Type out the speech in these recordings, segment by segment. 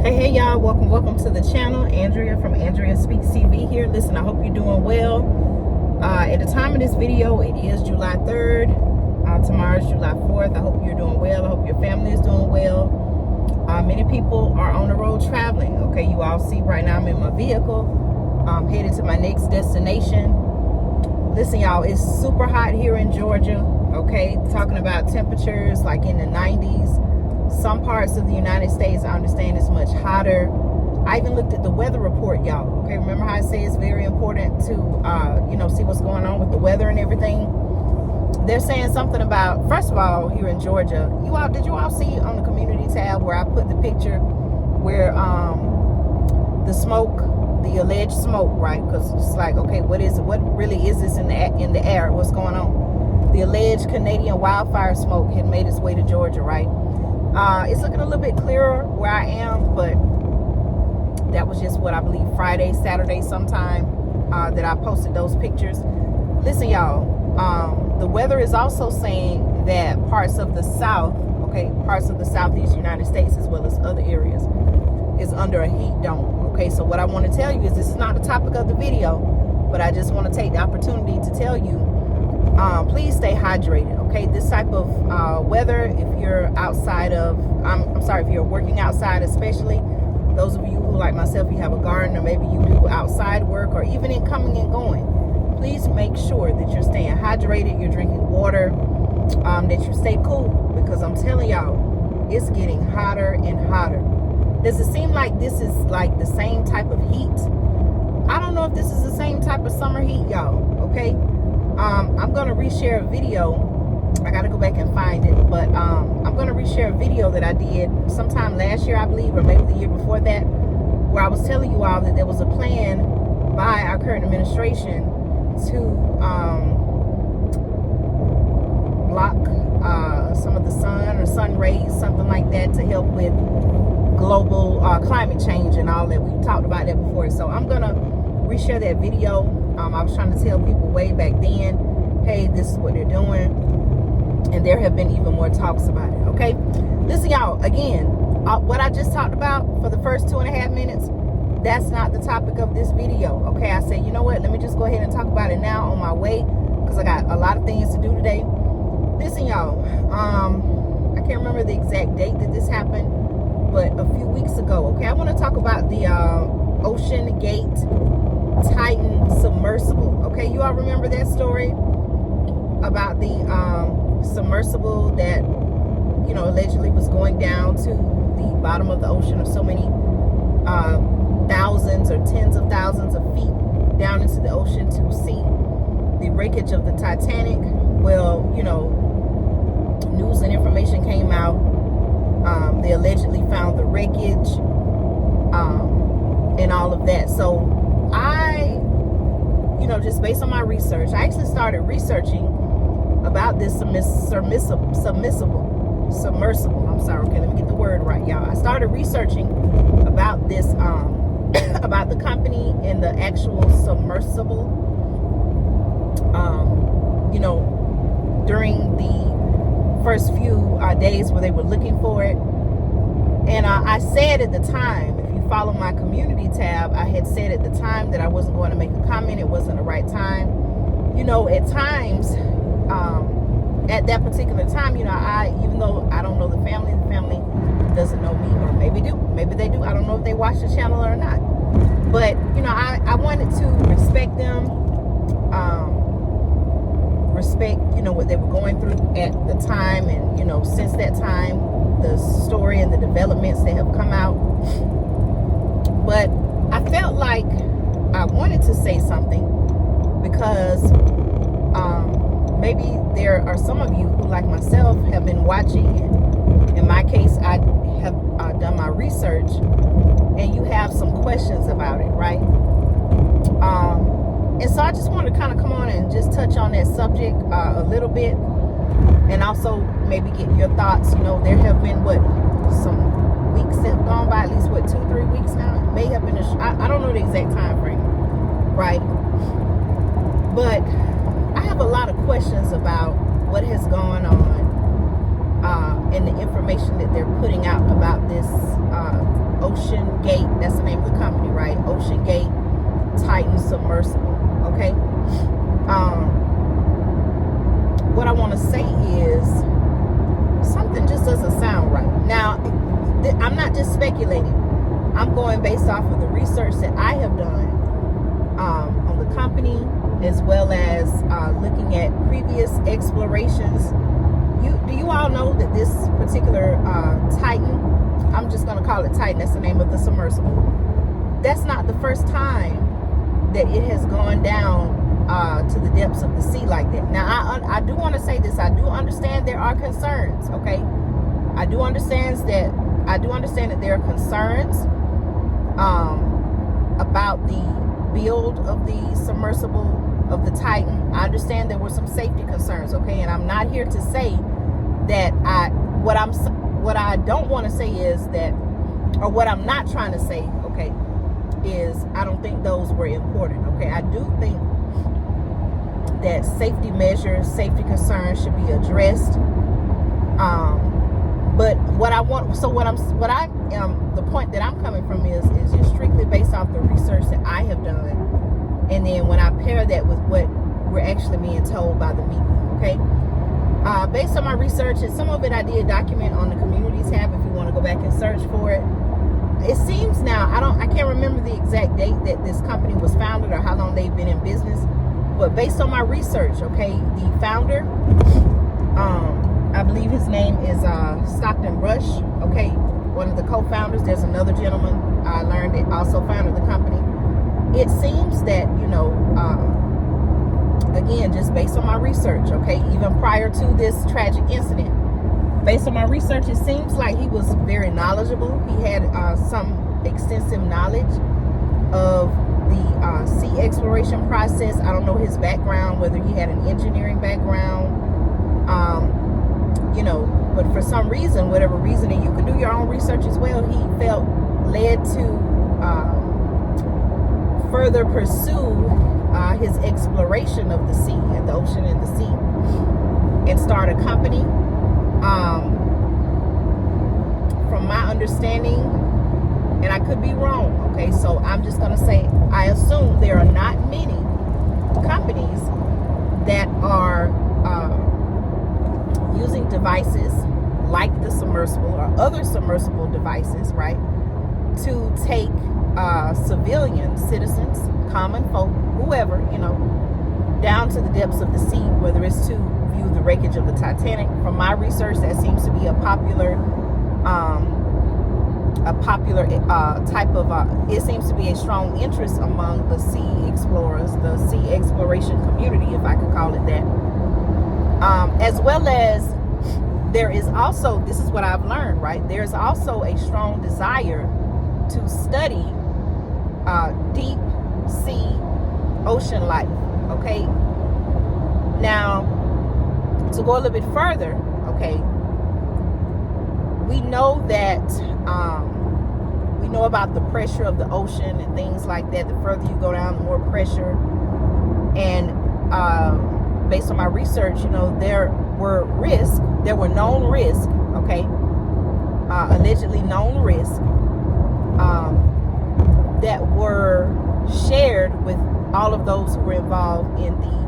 Hey y'all, welcome to the channel. Andrea from Andrea Speaks TV here. Listen, I hope you're doing well. At the time of this video, it is July 3rd. Tomorrow is July 4th. I hope you're doing well. I hope your family is doing well. Many people are on the road traveling. Okay, you all see right now I'm in my vehicle. I'm headed to my next destination. Listen, y'all, it's super hot here in Georgia. Okay, talking about temperatures like in the 90s. Some parts of the United States, I understand, it's much hotter. I even looked at the weather report, y'all. Okay, remember how I say it's very important to, see what's going on with the weather and everything. They're saying something about, first of all, here in Georgia, did you all see on the community tab where I put the picture where the smoke, the alleged smoke, right? Because it's like, okay, what really is this in the air? What's going on? The alleged Canadian wildfire smoke had made its way to Georgia, right? It's looking a little bit clearer where I am, but that was just what I believe Friday, Saturday sometime that I posted those pictures. Listen, y'all, the weather is also saying that parts of the south, parts of the southeast United States as well as other areas is under a heat dome. Okay, so what I want to tell you is this is not the topic of the video, but I just want to take the opportunity to tell you, please stay hydrated. Okay, this type of weather, if you're outside of, if you're working outside, especially those of you who, like myself, you have a garden or maybe you do outside work or even in coming and going, please make sure that you're staying hydrated, you're drinking water, that you stay cool, because I'm telling y'all, it's getting hotter and hotter. Does it seem like this is like the same type of heat? I don't know if this is the same type of summer heat, y'all, okay? I'm going to reshare a video. I got to go back and find it, but I'm going to reshare a video that I did sometime last year, I believe, or maybe the year before that, where I was telling you all that there was a plan by our current administration to block some of the sun or sun rays, something like that, to help with global climate change and all that. We've talked about that before, so I'm going to reshare that video. I was trying to tell people way back then, hey, this is what they're doing. And there have been even more talks about it, okay? Listen, y'all, again, what I just talked about for the first 2.5 minutes, that's not the topic of this video, okay? I said, you know what? Let me just go ahead and talk about it now on my way, because I got a lot of things to do today. Listen, y'all, I can't remember the exact date that this happened, but a few weeks ago, okay? I want to talk about the OceanGate Titan submersible, okay? You all remember that story about the submersible that allegedly was going down to the bottom of the ocean of so many thousands or tens of thousands of feet down into the ocean to see the wreckage of the Titanic. Well, news and information came out. They allegedly found the wreckage and all of that. So I, just based on my research, I actually started researching about this submersible. I'm sorry. Okay, let me get the word right, y'all. I started researching about this, about the company and the actual submersible. During the first few days where they were looking for it, and I said at the time, if you follow my community tab, I had said at the time that I wasn't going to make a comment. It wasn't the right time. At times. At that particular time, even though I don't know the family doesn't know me, or maybe they do. I don't know if they watch the channel or not. But, I wanted to respect them, respect, what they were going through at the time. And, since that time, the story and the developments that have come out. But I felt like I wanted to say something because, maybe there are some of you who, like myself, have been watching. In my case, I have done my research, and you have some questions about it, right? And so I just wanted to kind of come on and just touch on that subject a little bit, and also maybe get your thoughts. There have been, some weeks that have gone by, at least, 2-3 weeks now? It may have been, I don't know the exact time frame, right? But I have a lot of questions about what has gone on and the information that they're putting out about this Ocean Gate. That's the name of the company, right? Ocean Gate Titan Submersible. Okay. What I want to say is something just doesn't sound right. Now, I'm not just speculating. I'm going based off of the research that I have done on the company, as well as looking at previous explorations. Do you all know that this particular Titan, I'm just going to call it Titan, that's the name of the submersible, that's not the first time that it has gone down to the depths of the sea like that. Now, I do want to say this. I do understand there are concerns, okay? I do understand that there are concerns about the build of the submersible, of the Titan. I understand there were some safety concerns, okay? And I'm not here to say that what I don't want to say is that, or what I'm not trying to say, okay, is I don't think those were important, okay? I do think that safety measures, safety concerns should be addressed. But the point that I'm coming from is just strictly based off the research that I have done, and then when I pair that with what we're actually being told by the media, okay? Based on my research, and some of it I did document on the community tab if you want to go back and search for it. It seems now, I can't remember the exact date that this company was founded or how long they've been in business, but based on my research, okay, the founder, I believe his name is Stockton Rush, okay, one of the co-founders. There's another gentleman I learned that also founded the company. It seems that, again, just based on my research, okay, even prior to this tragic incident, based on my research, it seems like he was very knowledgeable. He had some extensive knowledge of the sea exploration process. I don't know his background, whether he had an engineering background, but for some reason, whatever reason, and you can do your own research as well, he felt led to further pursue his exploration of the sea and the ocean and the sea, and start a company. From my understanding, and I could be wrong, okay, so I'm just going to say I assume there are not many companies that are using devices like the submersible or other submersible devices, right, to take civilian citizens, common folk, whoever, down to the depths of the sea, whether it's to view the wreckage of the Titanic. From my research, that seems to be a popular type of, it seems to be a strong interest among the sea explorers, the sea exploration community, if I could call it that. As well as there is also, this is what I've learned, right? There's also a strong desire to study deep sea ocean life, okay? Now, to go a little bit further, okay, we know that we know about the pressure of the ocean and things like that. The further you go down, the more pressure. And based on my research, there were known risks, okay, allegedly known risks that were shared with all of those who were involved in the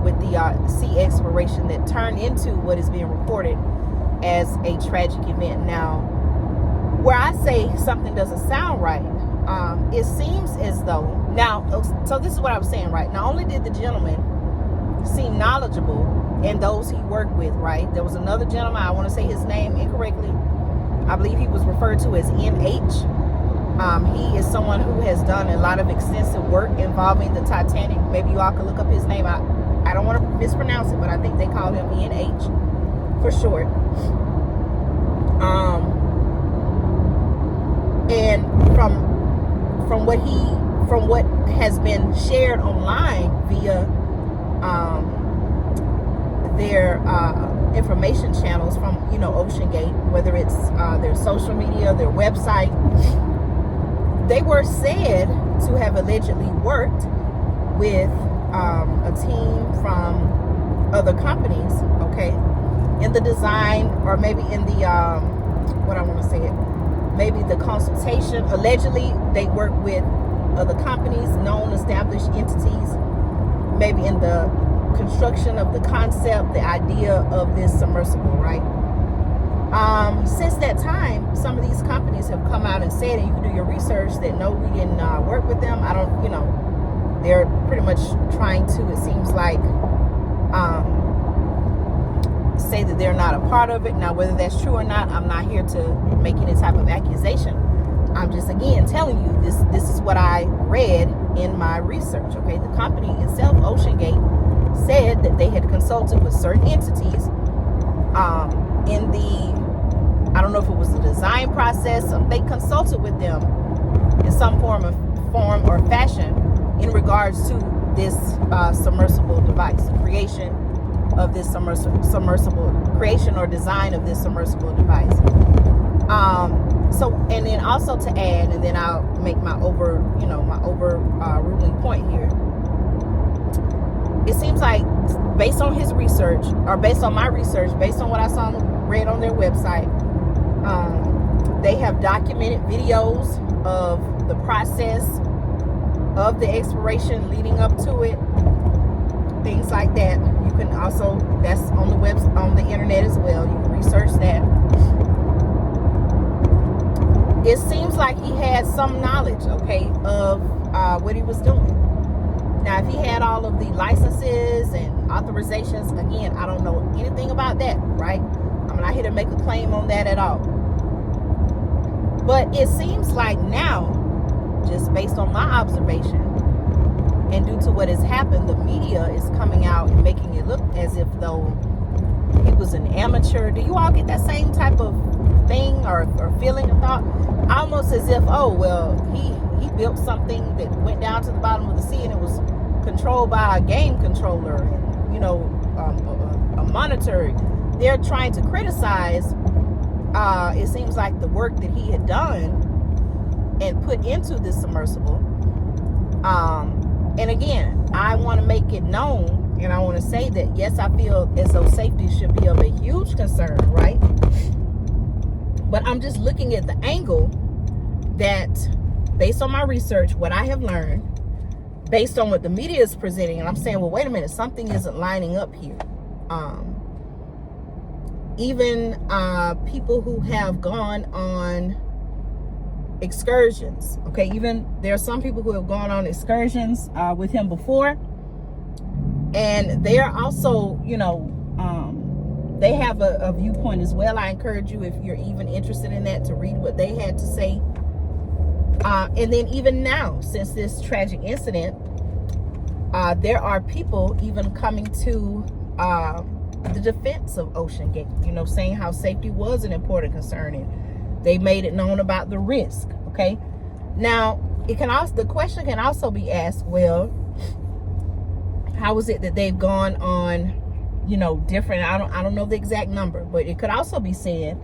with the sea exploration that turned into what is being reported as a tragic event. Now, where I say something doesn't sound right, it seems as though, so this is what I was saying, right? Not only did the gentleman seem knowledgeable and those he worked with, right? There was another gentleman, I want to say his name incorrectly. I believe he was referred to as NH. He is someone who has done a lot of extensive work involving the Titanic. Maybe you all can look up his name. I don't want to mispronounce it, but I think they call him NH for short. And from what has been shared online via their information channels from Ocean Gate, whether it's their social media, their website, they were said to have allegedly worked with a team from other companies, okay, in the design, or maybe in the what I want to say it. Maybe the consultation. Allegedly, they work with other companies, known established entities. Maybe in the construction of the concept, the idea of this submersible, right? Since that time, some of these companies have come out and said, and you can do your research, that no, we didn't work with them. I don't, they're pretty much trying to, it seems like, say that they're not a part of it. Now, whether that's true or not, I'm not here to make any type of accusation. I'm just, again, telling you this is what I read in my research, okay? The company itself, OceanGate, said that they had consulted with certain entities in the, I don't know if it was the design process, they consulted with them in some form or fashion in regards to this submersible device, creation of this submersible creation or design of this submersible device. So, and then also to add, and then I'll make my ruling point here. It seems like, based on his research, or based on my research, based on what I read on their website, they have documented videos of the process of the exploration leading up to it, things like that. You can also, that's on the internet as well. You can research that. It seems like he had some knowledge, okay, of what he was doing. Now, if he had all of the licenses and authorizations, again, I don't know anything about that, right? I'm not here to make a claim on that at all. But it seems like now, just based on my observation, and due to what has happened, the media is coming out and making it look as if though he was an amateur. Do you all get that same type of thing or feeling or thought? Almost as if, oh, well, he built something that went down to the bottom of the sea and it was controlled by a game controller and, a monitor. They're trying to criticize, it seems like, the work that he had done and put into this submersible. And again, I want to make it known, and I want to say that, yes, I feel as though safety should be of a huge concern, right? But I'm just looking at the angle that, based on my research, what I have learned, based on what the media is presenting, and I'm saying, well, wait a minute, something isn't lining up here. Even people who have gone on excursions, okay, even there are some people who have gone on excursions with him before, and they are also, they have a viewpoint as well. I encourage you, if you're even interested in that, to read what they had to say. And then even now, since this tragic incident, there are people even coming to the defense of OceanGate, saying how safety was an important concern, and they made it known about the risk. Okay, now the question can also be asked, well, how is it that they've gone on, different, I don't know the exact number, but it could also be said,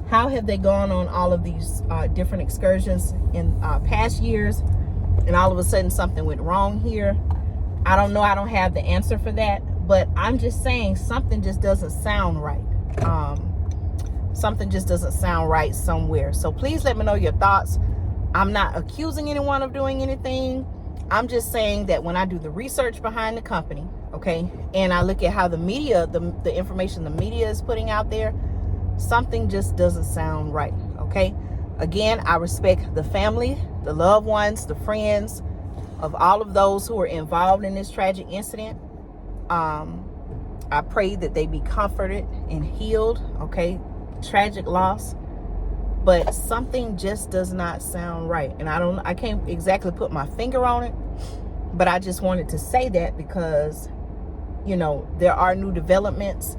how have they gone on all of these different excursions in past years, and all of a sudden something went wrong here? I don't know. I don't have the answer for that, but I'm just saying something just doesn't sound right. Something just doesn't sound right somewhere. So please let me know your thoughts. I'm not accusing anyone of doing anything. I'm just saying that when I do the research behind the company, okay, and I look at how the media, the information the media is putting out there, something just doesn't sound right, okay? Again, I respect the family, the loved ones, the friends of all of those who are involved in this tragic incident. I pray that they be comforted and healed, okay? Tragic loss, but something just does not sound right, and I can't exactly put my finger on it, but I just wanted to say that because there are new developments,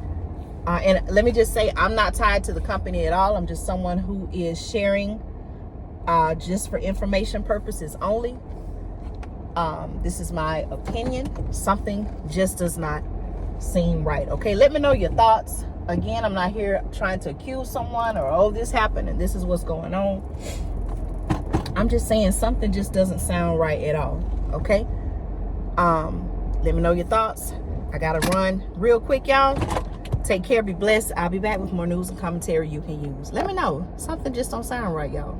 and let me just say, I'm not tied to the company at all. I'm just someone who is sharing just for information purposes only. This is my opinion. Something just does not seem right. Okay, let me know your thoughts. Again, I'm not here trying to accuse someone or, oh, this happened and this is what's going on. I'm just saying something just doesn't sound right at all. Okay, let me know your thoughts. I gotta run real quick, y'all. Take care, be blessed. I'll be back with more news and commentary you can use. Let me know. Something just don't sound right, y'all.